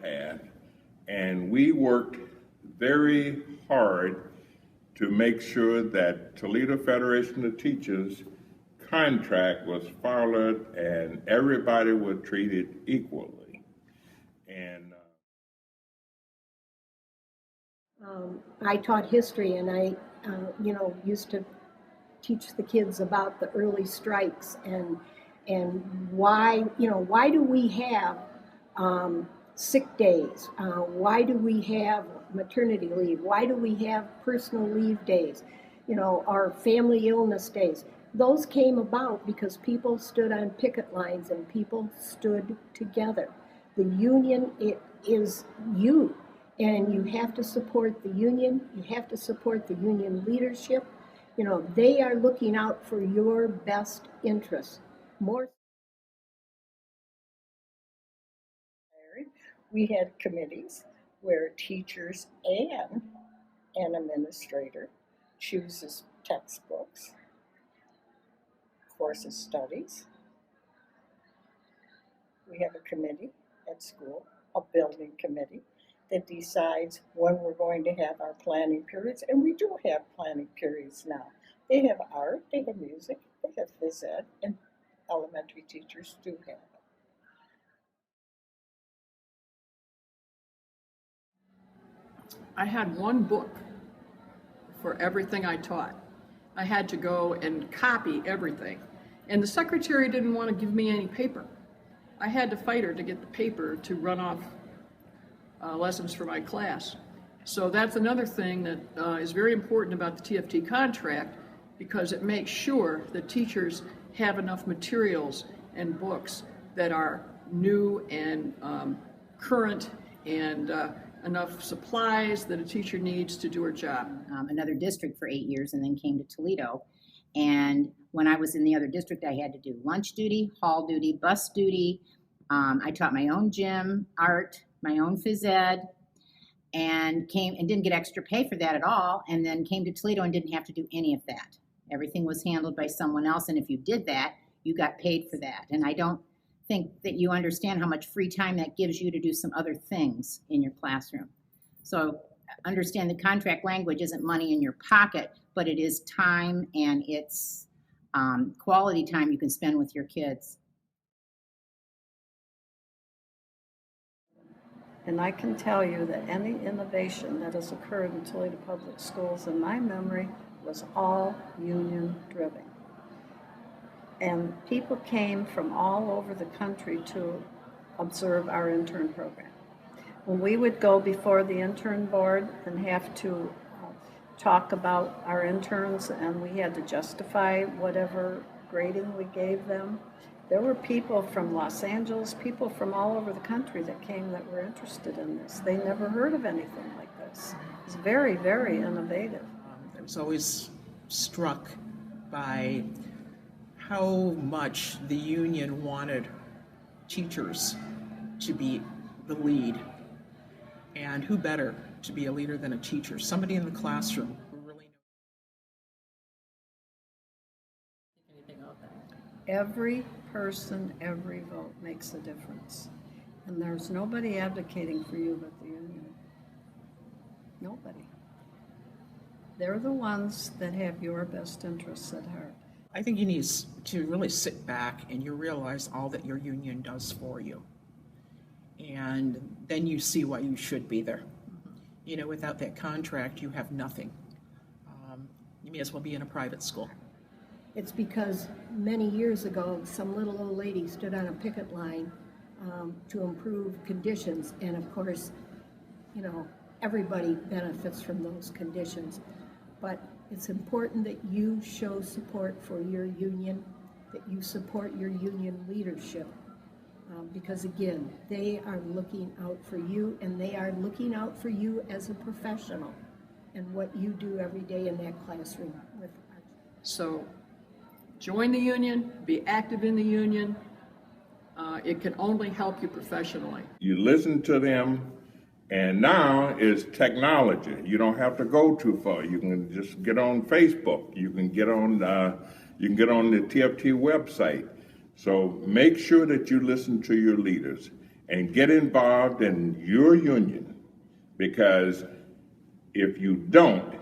had, and we worked very hard to make sure that Toledo Federation of Teachers contract was followed and everybody was treated equally. And I taught history, and I, used to teach the kids about the early strikes and why do we have sick days? Why do we have maternity leave? Why do we have personal leave days? Our family illness days. Those came about because people stood on picket lines and people stood together. The union, it is you, and you have to support the union. You have to support the union leadership. They are looking out for your best interests. We had committees where teachers and an administrator chooses textbooks, courses, studies. We have a committee at school, a building committee, that decides when we're going to have our planning periods, and we do have planning periods now. They have art, they have music, they have phys ed, and elementary teachers do have it. I had one book for everything I taught. I had to go and copy everything. And the secretary didn't want to give me any paper. I had to fight her to get the paper to run off lessons for my class. So that's another thing that is very important about the TFT contract, because it makes sure that teachers have enough materials and books that are new and current, and enough supplies that a teacher needs to do her job. Another district for 8 years and then came to Toledo. And when I was in the other district, I had to do lunch duty, hall duty, bus duty. I taught my own gym, art, my own phys ed, and didn't get extra pay for that at all. And then came to Toledo and didn't have to do any of that. Everything was handled by someone else. And if you did that, you got paid for that. And I don't think that you understand how much free time that gives you to do some other things in your classroom. So understand the contract language isn't money in your pocket, but it is time, and it's quality time you can spend with your kids. And I can tell you that any innovation that has occurred in Toledo Public Schools, in my memory, was all union driven. And people came from all over the country to observe our intern program. When we would go before the intern board and have to talk about our interns, and we had to justify whatever grading we gave them, there were people from Los Angeles, people from all over the country that came that were interested in this. They never heard of anything like this. It's very, very innovative. I was always struck by how much the union wanted teachers to be the lead. And who better to be a leader than a teacher? Somebody in the classroom who really knows anything about that. Every person, every vote makes a difference. And there's nobody advocating for you but the union. Nobody. They're the ones that have your best interests at heart. I think you need to really sit back and you realize all that your union does for you. And then you see why you should be there. Without that contract, you have nothing. You may as well be in a private school. It's because many years ago, some little old lady stood on a picket line to improve conditions. And of course, everybody benefits from those conditions. But it's important that you show support for your union, that you support your union leadership. Because again, they are looking out for you, and they are looking out for you as a professional and what you do every day in that classroom. So join the union, be active in the union. It can only help you professionally. you listen to them, and now it's technology. You don't have to go too far. You can just get on Facebook. You can get on the TFT website. So make sure that you listen to your leaders. and get involved in your union, because if you don't,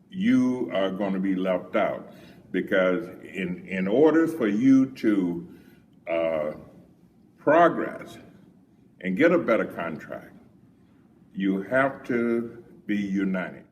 you are going to be left out. Because in order for you to progress and get a better contract, you have to be united.